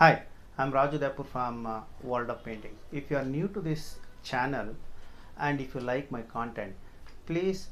Hi, I'm Raju Dapur from World of Paintings. If you are new to this channel and if you like my content, please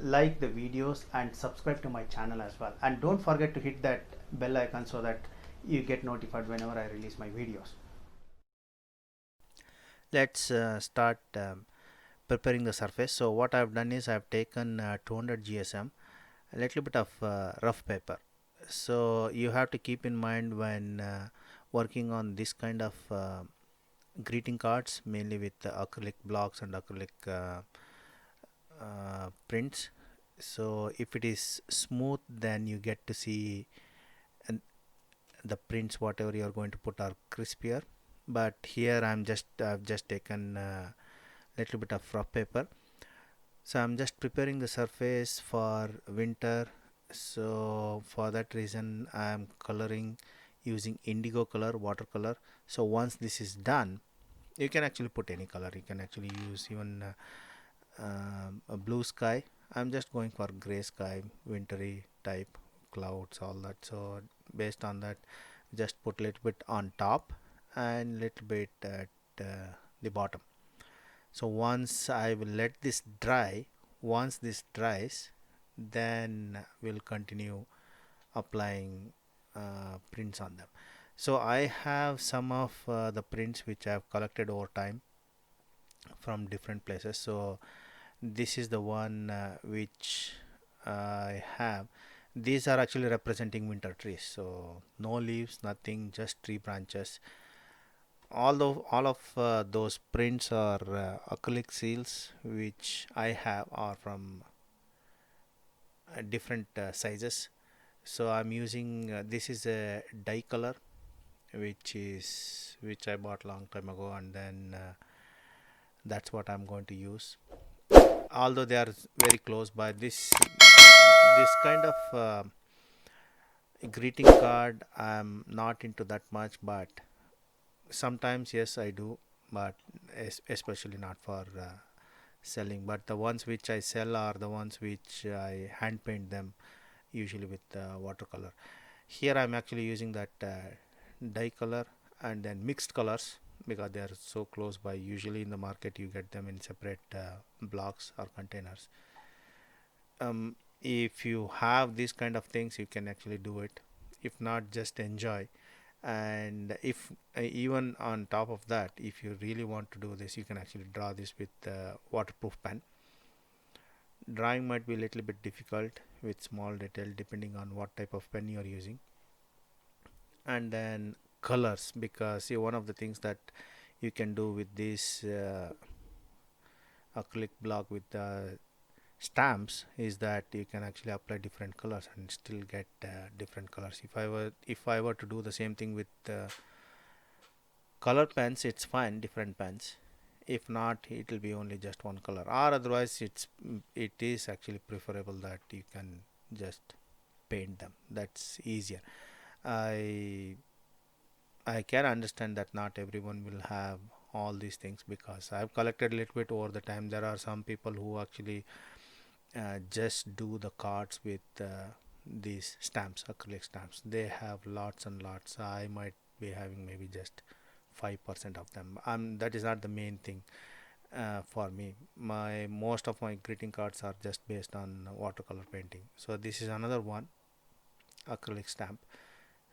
like the videos and subscribe to my channel as well. And don't forget to hit that bell icon so that you get notified whenever I release my videos. Let's start preparing the surface. So what I've done is I've taken 200 GSM, a little bit of rough paper. So you have to keep in mind when working on this kind of greeting cards, mainly with acrylic blocks and acrylic prints. So if it is smooth, then you get to see and the prints whatever you are going to put are crispier. But here I've just taken a little bit of rough paper. So I'm just preparing the surface for winter. So for that reason I'm coloring using indigo color, watercolor. So once this is done, you can actually put any color. You can actually use even a blue sky. I'm just going for gray sky, wintry type clouds, all that. So based on that, just put a little bit on top and little bit at the bottom. So once I will let this dry, once this dries, then we'll continue applying prints on them. So I have some of the prints which I have collected over time from different places. So this is the one which I have. These are actually representing winter trees, so no leaves, nothing, just tree branches. Although all of those prints are acrylic seals which I have are from different sizes. So I'm using this is a dye color which I bought long time ago, and then that's what I'm going to use. Although they are very close by, this kind of greeting card I'm not into that much, but sometimes yes I do, but especially not for selling. But the ones which I sell are the ones which I hand paint them, usually with watercolor. Here I'm actually using that dye color and then mixed colors because they are so close by. Usually in the market you get them in separate blocks or containers. If you have these kind of things, you can actually do it. If not, just enjoy. And if even on top of that, if you really want to do this, you can actually draw this with waterproof pen. Drawing might be a little bit difficult with small detail depending on what type of pen you are using. And then colors, because see, one of the things that you can do with this acrylic block with the stamps is that you can actually apply different colors and still get different colors. If I were to do the same thing with color pens, it's fine, different pens. If not, it will be only just one color, or otherwise it is actually preferable that you can just paint them. That's easier. I i can understand that not everyone will have all these things, because I've collected a little bit over the time. There are some people who actually just do the cards with these stamps, acrylic stamps. They have lots and lots. I might be having maybe just 5% of them. That is not the main thing for me. My most of my greeting cards are just based on watercolor painting. So this is another one, acrylic stamp.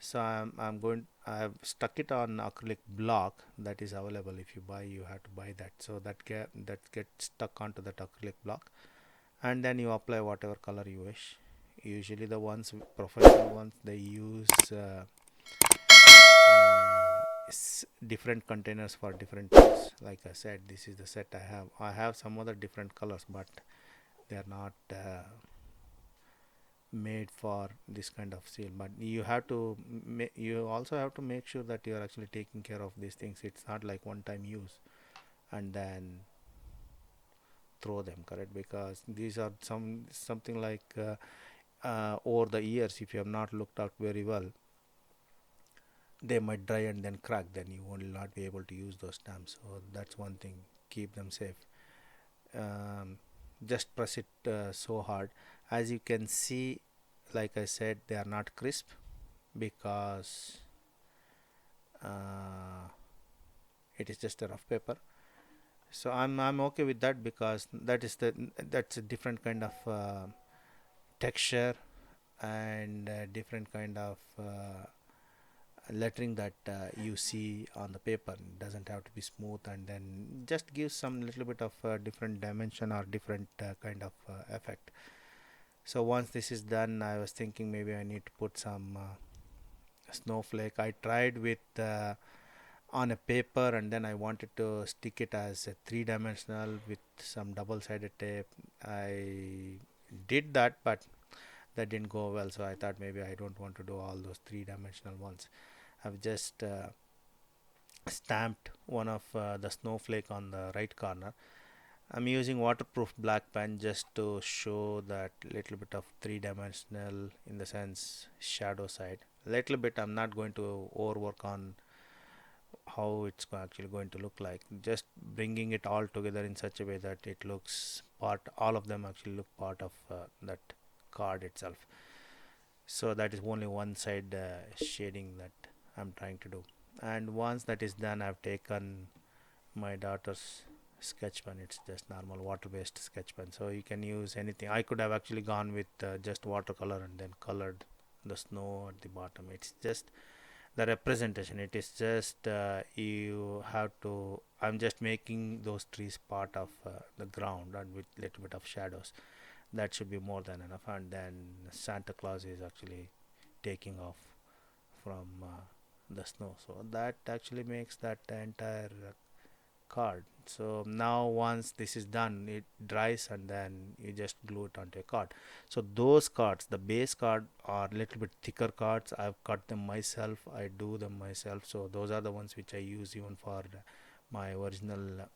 So I've stuck it on acrylic block that is available. If you buy, you have to buy that. So that gets stuck onto that acrylic block, and then you apply whatever color you wish. Usually the ones professional ones, they use different containers for different things. Like I said, this is the set I have some other different colors, but they are not made for this kind of seal. But you also have to make sure that you are actually taking care of these things. It's not like one time use and then throw them, correct? Because these are something like over the years, if you have not looked out very well, they might dry and then crack. Then you will not be able to use those stamps. So that's one thing. Keep them safe. um, just press it so hard. As you can see, like I said, they are not crisp because uh, it is just a rough paper. So I'm okay with that, because that's a different kind of texture, and different kind of lettering that you see on the paper. It doesn't have to be smooth, and then just gives some little bit of different dimension or different kind of effect. So once this is done, I was thinking maybe I need to put some snowflake. I tried with on a paper, and then I wanted to stick it as a three-dimensional with some double-sided tape. I did that, but that didn't go well, so I thought maybe I don't want to do all those three-dimensional ones. I've just stamped one of the snowflake on the right corner. I'm using waterproof black pen just to show that little bit of three-dimensional, in the sense shadow side. Little bit, I'm not going to overwork on how it's actually going to look like. Just bringing it all together in such a way that it looks part, all of them actually look part of that card itself. So that is only one side shading that I'm trying to do. And once that is done, I've taken my daughter's sketch pen. It's just normal water based sketch pen, so you can use anything. I could have actually gone with just watercolor and then colored the snow at the bottom. It's just the representation. It is just you have to, I'm just making those trees part of the ground, and with little bit of shadows. That should be more than enough. And then Santa Claus is actually taking off from the snow, so that actually makes that entire card. So now once this is done, it dries, and then you just glue it onto a card. So those cards, the base card, are little bit thicker cards. I've cut them myself, I do them myself. So those are the ones which I use even for my original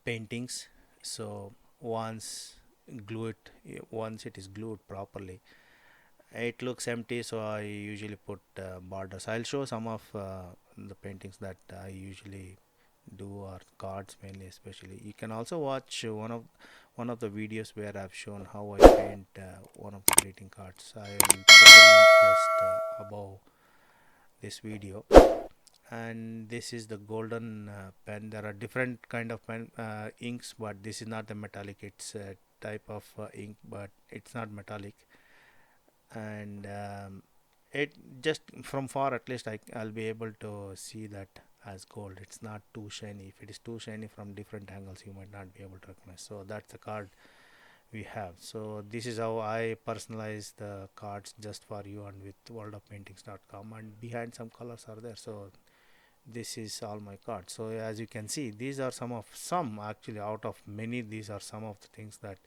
paintings. So once it is glued properly, it looks empty, so I usually put borders. I'll show some of the paintings that I usually do, or cards mainly. Especially, you can also watch one of the videos where I've shown how I paint one of the greeting cards. I'll put a link just above this video. And this is the golden pen. There are different kind of pen inks, but this is not the metallic. It's a type of ink, but it's not metallic. And it just from far, at least I'll be able to see that as gold. It's not too shiny. If it is too shiny from different angles, you might not be able to recognize. So that's the card we have. So this is how I personalize the cards just for you, and with worldofpaintings.com, and behind some colors are there. So this is all my cards. So as you can see, these are some actually out of many. These are some of the things that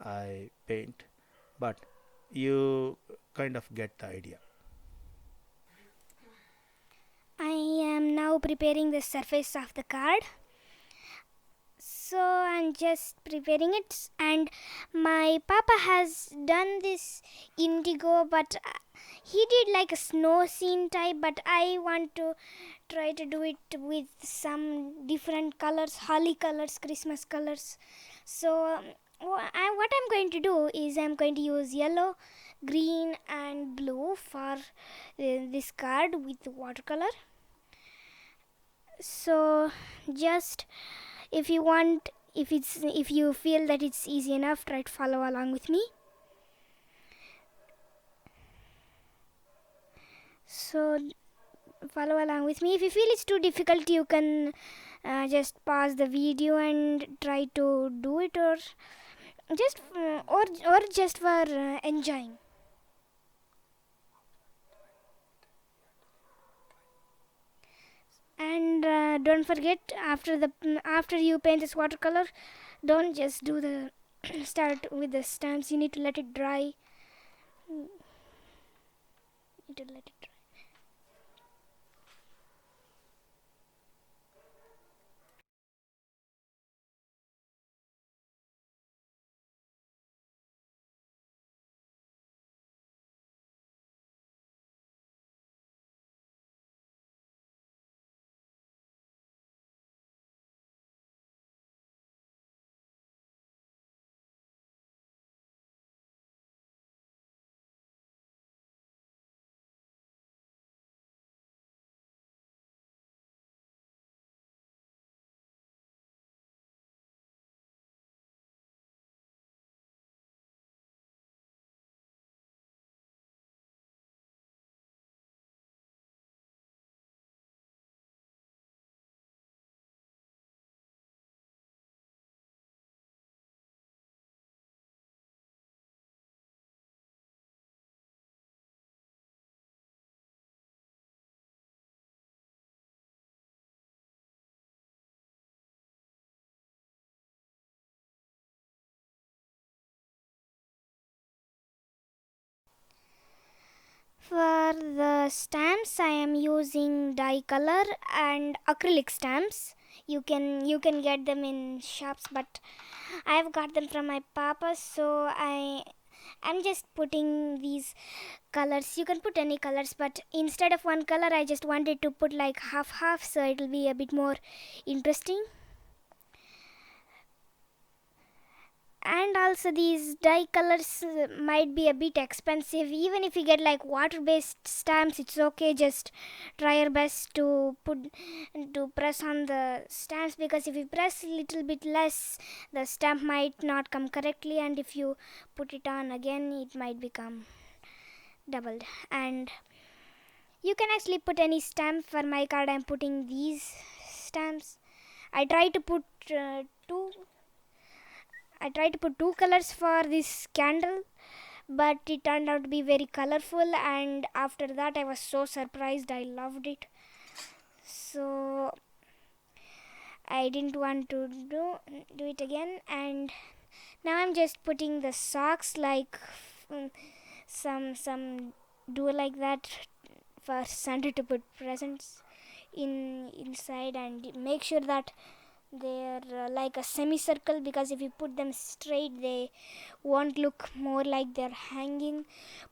I paint, but you kind of get the idea. I am now preparing the surface of the card. So I'm just preparing it, and my papa has done this indigo, but he did like a snow scene type, but I want to try to do it with some different colors, holly colors, Christmas colors. So what I'm going to do is I'm going to use yellow, green and blue for this card with watercolor. So just, if you feel that it's easy enough, try to follow along with me. So follow along with me. If you feel it's too difficult, you can just pause the video and try to do it, or just for enjoying. And don't forget, after you paint this watercolor, don't just do the start with the stamps. You need to let it dry. the stamps, I am using dye color and acrylic stamps. You can get them in shops, but I've got them from my papa, so I'm just putting these colors. You can put any colors, but instead of one color, I just wanted to put like half, so it'll be a bit more interesting. And also these dye colors might be a bit expensive. Even if you get like water based stamps, it's okay. Just try your best to press on the stamps, because if you press a little bit less, the stamp might not come correctly, and if you put it on again, it might become doubled. And you can actually put any stamp. For my card, I'm putting these stamps. I tried to put two colors for this candle, but it turned out to be very colorful, and after that I was so surprised. I loved it. So I didn't want to do it again, and now I'm just putting the socks, like some do like that for Santa to put presents inside, and make sure that they're like a semicircle, because if you put them straight, they won't look more like they're hanging.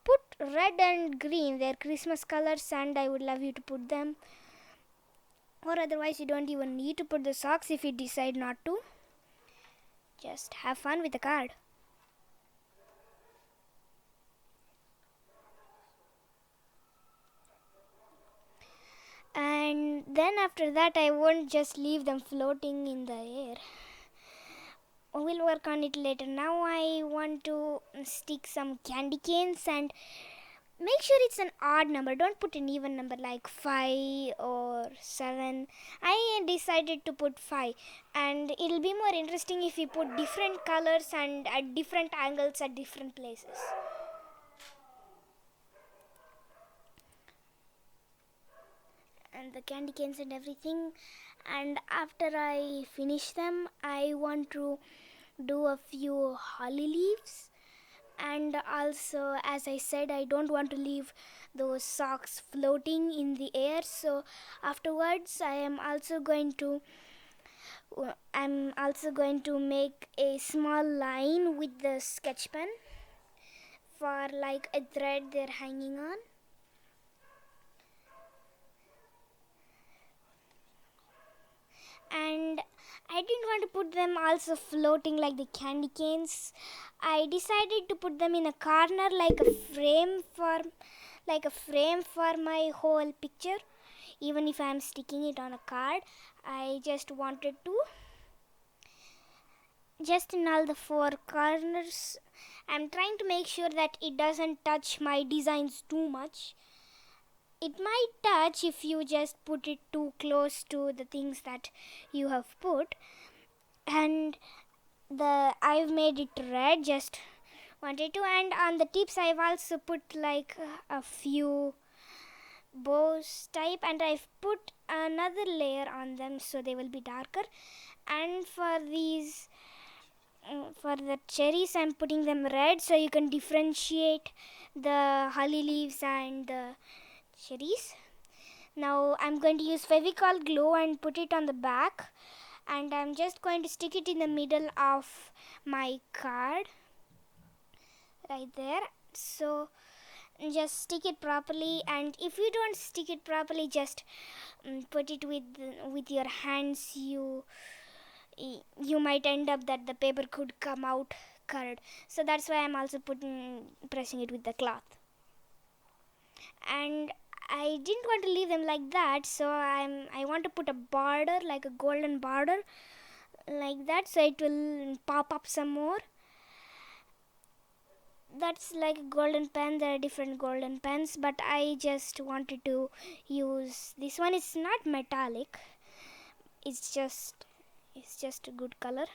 Put red and green, they're Christmas colors, and I would love you to put them. Or otherwise, you don't even need to put the socks if you decide not to. Just have fun with the card. And then after that, I won't just leave them floating in the air. We'll work on it later. Now I want to stick some candy canes, and make sure it's an odd number. Don't put an even number like 5 or 7. I decided to put 5, and it'll be more interesting if you put different colors and at different angles at different places. And the candy canes and everything. And after I finish them, I want to do a few holly leaves. And also, as I said, I don't want to leave those socks floating in the air, so afterwards I'm also going to make a small line with the sketch pen for like a thread they're hanging on. And I didn't want to put them also floating like the candy canes. I decided to put them in a corner, like a frame for my whole picture. Even if I am sticking it on a card, I just wanted to, just in all the 4 corners, I'm trying to make sure that it doesn't touch my designs too much. It might touch if you just put it too close to the things that you have put. And I've made it red, just wanted to. And on the tips I've also put like a few bows type, and I've put another layer on them so they will be darker. And for these for the cherries, I'm putting them red so you can differentiate the holly leaves and the cherries. Now I'm going to use Fevicol glue and put it on the back, and I'm just going to stick it in the middle of my card right there. So just stick it properly, and if you don't stick it properly, just put it with your hands. You might end up that the paper could come out curled, so that's why I'm also pressing it with the cloth. And I didn't want to leave them like that, so I want to put a border, like a golden border like that, so it will pop up some more. That's like a golden pen. There are different golden pens, but I just wanted to use this one. It's not metallic, it's just a good color.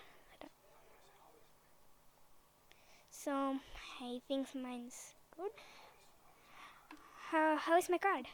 So I think mine's good. How is my card?